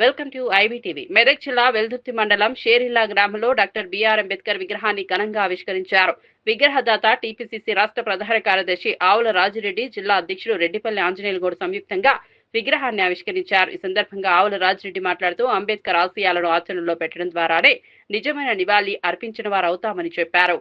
Welcome to IBTV. Medak జిల్లా వెల్దుర్తి మండలం షేరిల్లా గ్రామంలో డాక్టర్ బిఆర్ అంబేద్కర్ విగ్రహాన్ని ఘనంగా ఆవిష్కరించారు. విగ్రహదాత టీపీసీసీ రాష్ట్ర ప్రధాన కార్యదర్శి ఆవుల రాజిరెడ్డి, జిల్లా అధ్యక్షుడు రెడ్డిపల్లి ఆంజనేయులు గౌడ్ సంయుక్తంగా విగ్రహాన్ని ఆవిష్కరించారు. ఈ సందర్భంగా ఆవుల రాజిరెడ్డి మాట్లాడుతూ అంబేద్కర్ ఆశయాలను ఆచరణలో పెట్టడం ద్వారానే నిజమైన నివాళి అర్పించిన వారు అవుతామని చెప్పారు.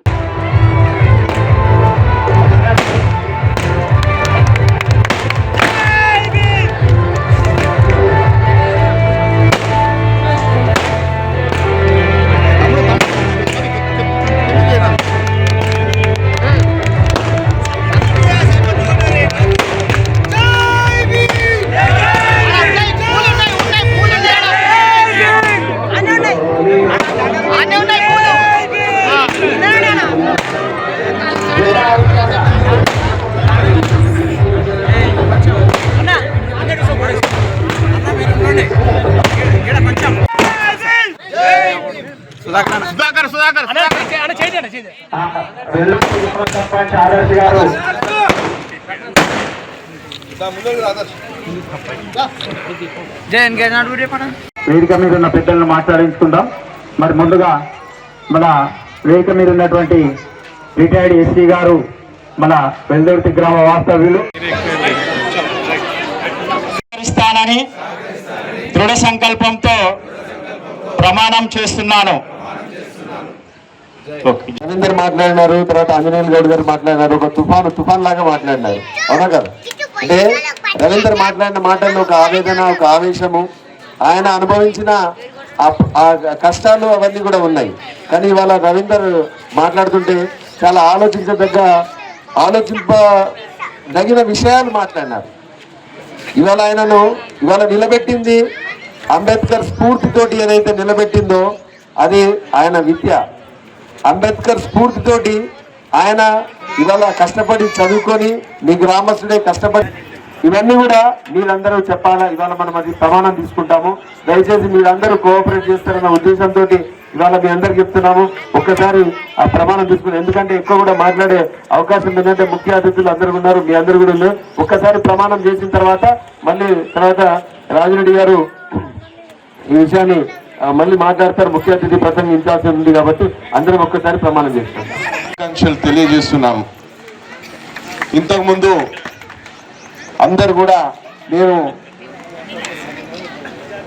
వేదిక మీద ఉన్న పెద్దలను మాట్లాడించుకుందాం. మరి ముందుగా మన వేదిక మీద ఉన్నటువంటి రిటైర్డ్ ఎస్సీ గారు, మన వెల్దుర్తి గ్రామ వాస్తవ్యులు, దృఢ సంకల్పంతో ప్రమాణం చేస్తున్నాను. రవీందర్ మాట్లాడినారు, తర్వాత ఆంజనేయులు గౌడ్ గారు మాట్లాడినారు. ఒక తుఫాన్ లాగా మాట్లాడినారు, అవునా కదా? అంటే రవీందర్ మాట్లాడిన మాటల్లో ఒక ఆవేదన, ఒక ఆవేశము, ఆయన అనుభవించిన ఆ కష్టాలు అవన్నీ కూడా ఉన్నాయి. కానీ ఇవాళ రవీందర్ మాట్లాడుతుంటే చాలా ఆలోచింపదగిన విషయాలు మాట్లాడినారు. ఇవాళ ఆయనను నిలబెట్టింది అంబేద్కర్ స్ఫూర్తితోటి ఏదైతే నిలబెట్టిందో అది ఆయన విద్య. అంబేద్కర్ స్ఫూర్తితోటి ఆయన ఇవాళ కష్టపడి చదువుకొని, మీ గ్రామస్తుడే కష్టపడి, ఇవన్నీ కూడా మీరందరూ చెప్పాలా. ఇవాళ మనం అది ప్రమాణం తీసుకుంటాము. దయచేసి మీరందరూ కోఆపరేట్ చేస్తారన్న ఉద్దేశంతో ఇవాళ మీ అందరికి చెప్తున్నాము. ఒక్కసారి ఆ ప్రమాణం తీసుకుని, ఎందుకంటే ఎక్కువ కూడా మాట్లాడే అవకాశం ఏంటంటే ముఖ్య అతిథులు అందరూ ఉన్నారు, మీ అందరూ కూడా ఉన్నారు. ఒక్కసారి ప్రమాణం చేసిన తర్వాత రాజిరెడ్డి గారు ఈ విషయాన్ని మళ్ళీ మాట్లాడతారు. ముఖ్య అతిథి ప్రసంగించాల్సి ఉంది కాబట్టి అందరం ఒక్కసారి ప్రమాణం చేస్తాం. ఆకాంక్షలు తెలియజేస్తున్నాము. ఇంతకుముందు అందరు కూడా నేను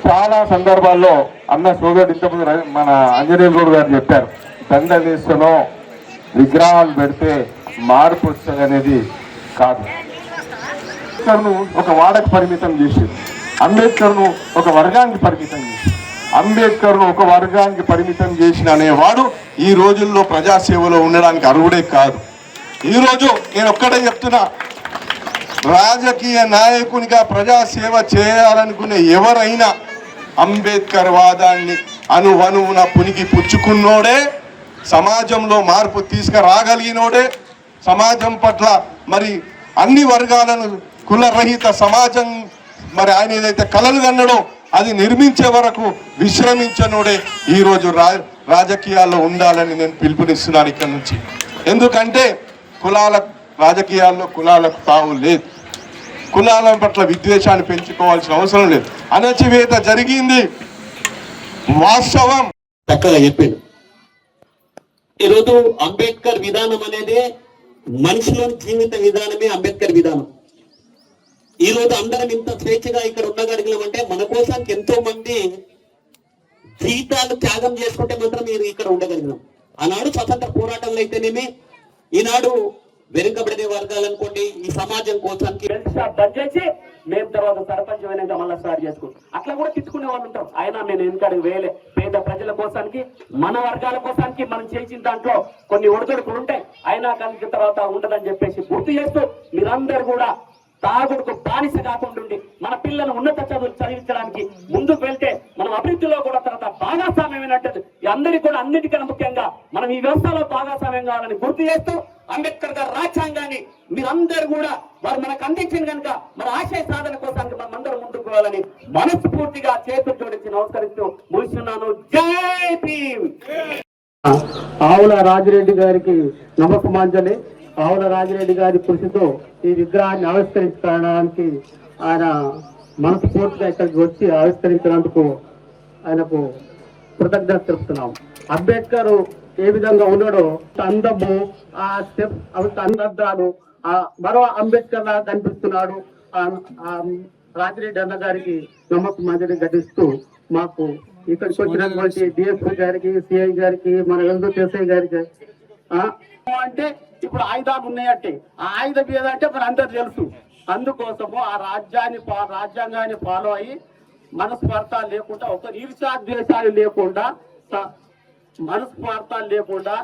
చాలా సందర్భాల్లో అన్న సోదరుడు ఇంతకుముందు మన ఆంజనేయులు గౌడ్ గారు చెప్పారు, దండలేసులో విగ్రహాలు పెడితే మార్పు వస్తుంది అనేది కాదు. అంబేద్కర్ను ఒక వాడకు పరిమితం చేసి, అంబేద్కర్ను ఒక వర్గానికి పరిమితం చేసి, అంబేద్కర్ను ఒక వర్గానికి పరిమితం చేసిన అనేవాడు ఈ రోజుల్లో ప్రజాసేవలో ఉండడానికి అర్హుడే కాదు. ఈరోజు నేను ఒక్కడే చెప్తున్నా, రాజకీయ నాయకునిగా ప్రజాసేవ చేయాలనుకునే ఎవరైనా అంబేద్కర్ వాదాన్ని అనువనువున పునికి పుచ్చుకున్నోడే, సమాజంలో మార్పు తీసుకురాగలిగినోడే, సమాజం పట్ల మరి అన్ని వర్గాలను కులరహిత సమాజం మరి ఆయన ఏదైతే కలలు కన్నడో అది నిర్మించే వరకు విశ్రమించనోడే ఈరోజు రాజకీయాల్లో ఉండాలని నేను పిలుపునిస్తున్నాను ఇక్కడ నుంచి. ఎందుకంటే రాజకీయాల్లో కులాలకు తావు లేదు. కులాల పట్ల విద్వేషాన్ని పెంచుకోవాల్సిన అవసరం లేదు. అణచివేత జరిగింది, వాస్తవం. చక్కగా చెప్పిండు. ఈరోజు అంబేద్కర్ విధానం అనేది మనిషిలోని జీవిత విధానమే అంబేద్కర్ విధానం. ఈ రోజు అందరం ఇంత స్వేచ్ఛగా ఇక్కడ ఉండగలిగినామంటే మన కోసానికి ఎంతో మంది జీవితాలు త్యాగం చేసుకుంటే మాత్రం మీరు ఇక్కడ ఉండగలిగినాం. ఆనాడు స్వతంత్ర పోరాటంలో అయితేనేమి, ఈనాడు వెనుకబడిన వర్గాలు అనుకోండి, ఈ సమాజం కోసానికి బంద్ చేసి మేము తర్వాత సర్పంచ్ అయినాక మళ్ళీ స్టార్ట్ చేసుకుంటాం. అట్లా కూడా తిట్టుకునే వాళ్ళు ఉంటాం. అయినా నేను వెనుకడికి వేయలే. పేద ప్రజల కోసానికి, మన వర్గాల కోసానికి మనం చేసిన దాంట్లో కొన్ని ఒడిదొడుకులు ఉంటాయి. అయినా కానీ తర్వాత ఉండదని చెప్పేసి గుర్తు చేస్తూ మీరందరూ కూడా తాగుడుకు బానిస కాకుండా మన పిల్లలు ఉన్నత చదువులు చదివించడానికి ముందుకు వెళ్తే మనం అభివృద్ధిలో కూడా తర్వాత భాగస్వామ్యమైనట్టు అందరికీ కూడా అన్నిటికన్నా ముఖ్యంగా మనం ఈ వ్యవస్థలో భాగస్వామ్యం కావాలని గుర్తు చేస్తూ అంబేద్కర్ గారు రాజ్యాంగాన్ని మీరందరూ కూడా వారు మనకు అందించిన కనుక మన ఆశయ సాధన కోసానికి మనం అందరూ ముందుకు పోవాలని మనస్ఫూర్తిగా చేతులు జోడించి నమస్కరిస్తూ ముగిస్తున్నాను. జై భీమ్. ఆవుల రాజిరెడ్డి గారికి నమస్సమాంజలి. ఆవుల రాజిరెడ్డి గారి కృషితో ఈ విగ్రహాన్ని ఆవిష్కరించడానికి ఆయన మనస్ఫూర్తిగా ఇక్కడికి వచ్చి ఆవిష్కరించినందుకు ఆయనకు కృతజ్ఞత తెలుపుతున్నాం. అంబేద్కర్ ఏ విధంగా ఉన్నాడో అందము ఆ స్టెప్ అందద్దాలు మరో అంబేద్కర్ లాగా కనిపిస్తున్నాడు. రాజిరెడ్డి అన్న గారికి నమ్మకం ఘటిస్తూ మాకు ఇక్కడికి వచ్చినటువంటి డిఎస్పీ గారికి, సిఐ గారికి, మన వెల్దుర్తి ఎస్ఐ గారికి అంటే ఇప్పుడు ఆయుధాలు ఉన్నాయంటే ఆ ఆయుధం ఏదంటే మన అందరు తెలుసు. అందుకోసము ఆ రాజ్యాంగాన్ని ఫాలో అయ్యి మనస్వార్థాలు లేకుండా, ఒక ఈర్ష్యాద్వేషాలు లేకుండా, మనస్వార్థాలు లేకుండా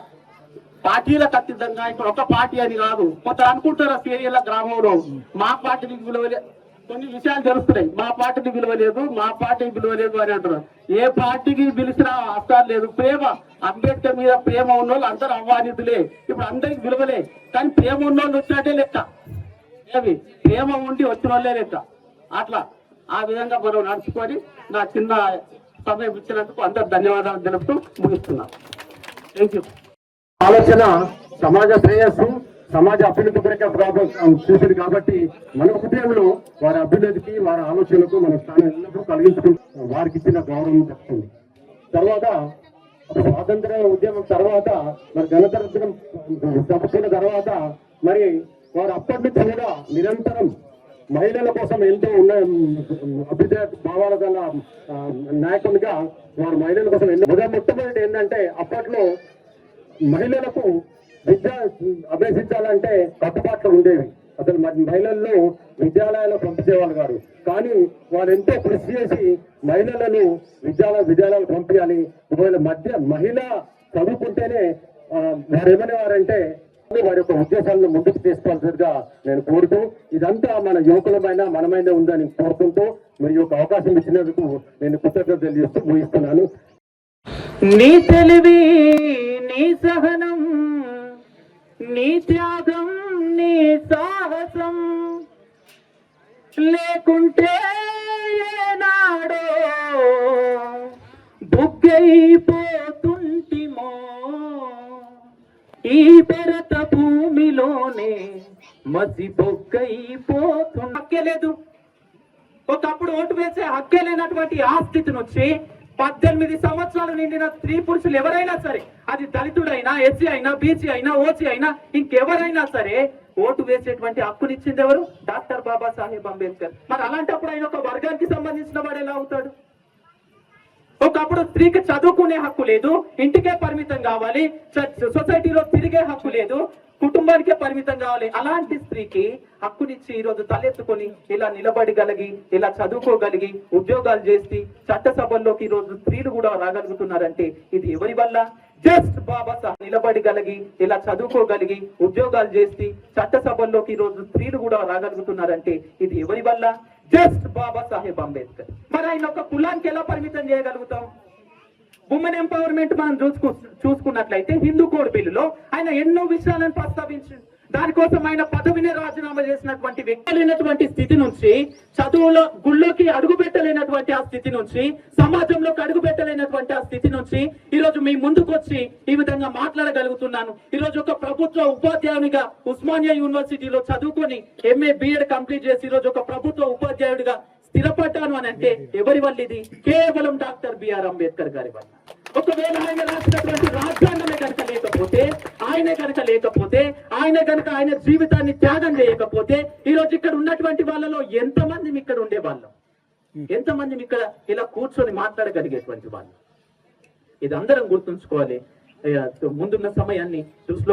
పార్టీలకు అతీతంగా ఇక్కడ ఒక పార్టీ అని కాదు. కొందరు అనుకుంటారు సిఐల గ్రామంలో మా పార్టీకి విలువలే, కొన్ని విషయాలు తెలుస్తున్నాయి, మా పార్టీకి విలువలేదు, మా పార్టీకి విలువలేదు అని అంటున్నారు. ఏ పార్టీకి పిలిచినా అర్థాలు లేదు. ప్రేమ, అంబేద్కర్ మీద ప్రేమ ఉన్నోళ్ళు అందరూ ఆహ్వానితులే. ఇప్పుడు అందరికి విలువలే, కానీ ప్రేమ ఉన్నోళ్ళు వచ్చినట్టే లెక్క, ఏమి ప్రేమ ఉండి వచ్చిన వాళ్ళే లెక్క. అట్లా ఆ విధంగా మనం నడుచుకొని నా చిన్న సమయం ఇచ్చినందుకు అందరు ధన్యవాదాలు తెలుపుతూ ముగిస్తున్నాను. Thank you. ఆలోచన సమాజ శ్రేయస్సు, సమాజ అభ్యున్నతి కొరకే చూసింది కాబట్టి మన హృదయంలో వారి అభ్యున్నతికి, వారి ఆలోచనలకు మన స్థానం ఎల్లప్పుడూ కలిగించుకుంటూ వారికి ఇచ్చిన గౌరవం చెప్తుంది. తర్వాత స్వాతంత్ర ఉద్యమం తర్వాత, మరి గణతంత్రం సమస్యల తర్వాత మరి వారు అప్పటి నుంచి కూడా నిరంతరం మహిళల కోసం ఎంతో ఉన్న అభ్యుదయ భావాల గల నాయకునిగా వారు మహిళల కోసం మొట్టమొదటి ఏంటంటే అప్పట్లో మహిళలకు విద్య అభ్యసించాలంటే కట్టుబాట్లు ఉండేవి. అసలు మహిళలను విద్యాలయాల్లో పంపించేవాళ్ళు కాదు. కానీ వారు ఎంతో కృషి చేసి మహిళలను విద్యాలయాలు పంపించాలి. ఒకవేళ మహిళ చదువుకుంటేనే వారు ఏమనేవారంటే వారి యొక్క ఉద్దేశాలను ముందుకు తీసుకోవాల్సిందిగా నేను కోరుతూ, ఇదంతా మన యువకులమైన మనమైన ఉందని కోరుకుంటూ మరి యొక్క అవకాశం ఇచ్చినందుకు నేను కృతజ్ఞత తెలియజేస్తూ ముగిస్తున్నాను. నీ తెలివి, నీ సహనం, నీ త్యాగం, నీ సాహసం లేకుంటే ఏనాడో బుగ్గైపోతుంటిమో ఈ పెరత భూమిలోనే మసి బొగ్గైపోతుంది. హక్కేలేదు, ఒకప్పుడు ఓటు వేసే హక్కే లేనటువంటి ఆ స్థితి నుంచి 18 సంవత్సరాలు నిండిన స్త్రీ పురుషులు ఎవరైనా సరే, అది దళితుడైనా, ఎస్సీ అయినా, బీసీ అయినా, ఓసీ అయినా, ఇంకెవరైనా సరే ఓటు వేసేటువంటి హక్కునిచ్చింది ఎవరు? డాక్టర్ బాబాసాహెబ్ అంబేద్కర్. మరి అలాంటప్పుడు ఆయన ఒక వర్గానికి సంబంధించిన వాడు ఎలా అవుతాడు? ఒకప్పుడు స్త్రీకి చదువుకునే హక్కు లేదు, ఇంటికే పరిమితం కావాలి, సొసైటీలో తిరిగే హక్కు లేదు, కుటుంబానికే పరిమితం కావాలి. అలాంటి స్త్రీకి హక్కునిచ్చి ఈరోజు తలెత్తుకొని ఇలా నిలబడగలిగి, ఇలా చదువుకోగలిగి, ఉద్యోగాలు చేసి చట్టసభల్లోకి ఈరోజు స్త్రీలు కూడా రాగలుగుతున్నారంటే ఇది ఎవరి వల్ల? జస్ట్ బాబాసాహెబ్. నిలబడగలిగి, ఇలా చదువుకోగలిగి, ఉద్యోగాలు చేసి చట్టసభల్లోకి ఈరోజు స్త్రీలు కూడా రాగలుగుతున్నారంటే ఇది ఎవరి వల్ల? జస్ట్ బాబాసాహెబ్ అంబేద్కర్. మరి ఆయన ఒక కులానికి ఎలా పరిమితం చేయగలుగుతాం? ఉమెన్ ఎంపవర్మెంట్ మనం చూసుకున్నట్లయితే హిందూ కోడ్ బిల్లులో ఆయన ఎన్నో విషయాలను ప్రస్తావించారు. దానికోసం ఆయన పదవిని రాజీనామా చేసినటువంటి వ్యక్తి లేనటువంటి స్థితి నుంచి, చదువులో గుళ్ళోకి అడుగు పెట్టలేనటువంటి ఆ స్థితి నుంచి, సమాజంలోకి అడుగు పెట్టలేనటువంటి ఆ స్థితి నుంచి ఈరోజు మీ ముందుకు వచ్చి ఈ విధంగా మాట్లాడగలుగుతున్నాను. ఈరోజు ఒక ప్రభుత్వ ఉపాధ్యాయునిగా ఉస్మానియా యూనివర్సిటీలో చదువుకొని MA BEd కంప్లీట్ చేసి ఈరోజు ఒక ప్రభుత్వ ఉపాధ్యాయుడిగా స్థిరపడ్డాను అని అంటే ఎవరి వల్ల? ఇది కేవలం డాక్టర్ బిఆర్ అంబేద్కర్ గారి వల్ల. ఒకవేళ ఆయన రాసినటువంటి రాజ్యాంగమే కనుక లేకపోతే ఆయన జీవితాన్ని త్యాగం చేయకపోతే ఈరోజు ఇక్కడ ఉన్నటువంటి వాళ్ళలో ఎంతమంది ఇక్కడ ఉండే వాళ్ళం? ఎంతమంది ఇక్కడ ఇలా కూర్చొని మాట్లాడగలిగేటువంటి వాళ్ళు? ఇది అందరం గుర్తుంచుకోవాలి. ముందున్న సమయాన్ని దృష్టిలో